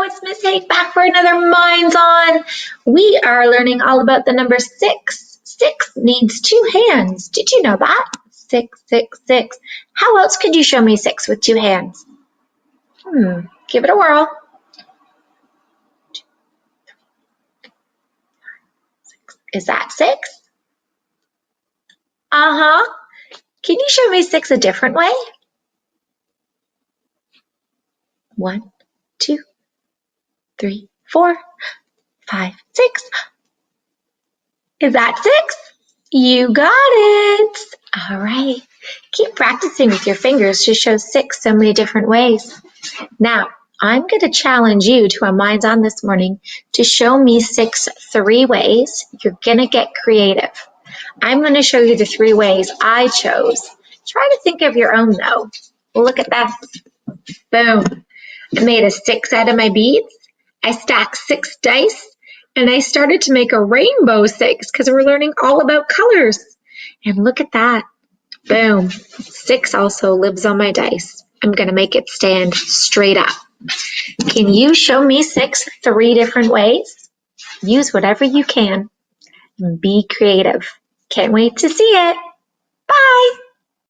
it's Miss Haig back for another Minds On. We are learning all about the number 6. 6 needs 2 hands. Did you know that? 6, 6, 6. How else could you show me 6 with 2 hands? Give it a whirl. 6. Is that 6? Can you show me 6 a different way? 1, 2, 3, 4, 5, 6. Is that 6? You got it. All right. Keep practicing with your fingers to show 6 so many different ways. Now, I'm going to challenge you to a Minds On this morning to show me 6 3 ways. You're going to get creative. I'm going to show you the 3 ways I chose. Try to think of your own, though. Look at that. Boom. I made a 6 out of my beads. I stacked 6 dice. And I started to make a rainbow 6 because we're learning all about colors. And look at that. Boom. 6 also lives on my dice. I'm going to make it stand straight up. Can you show me 6 3 different ways? Use whatever you can. Be creative. Can't wait to see it. Bye.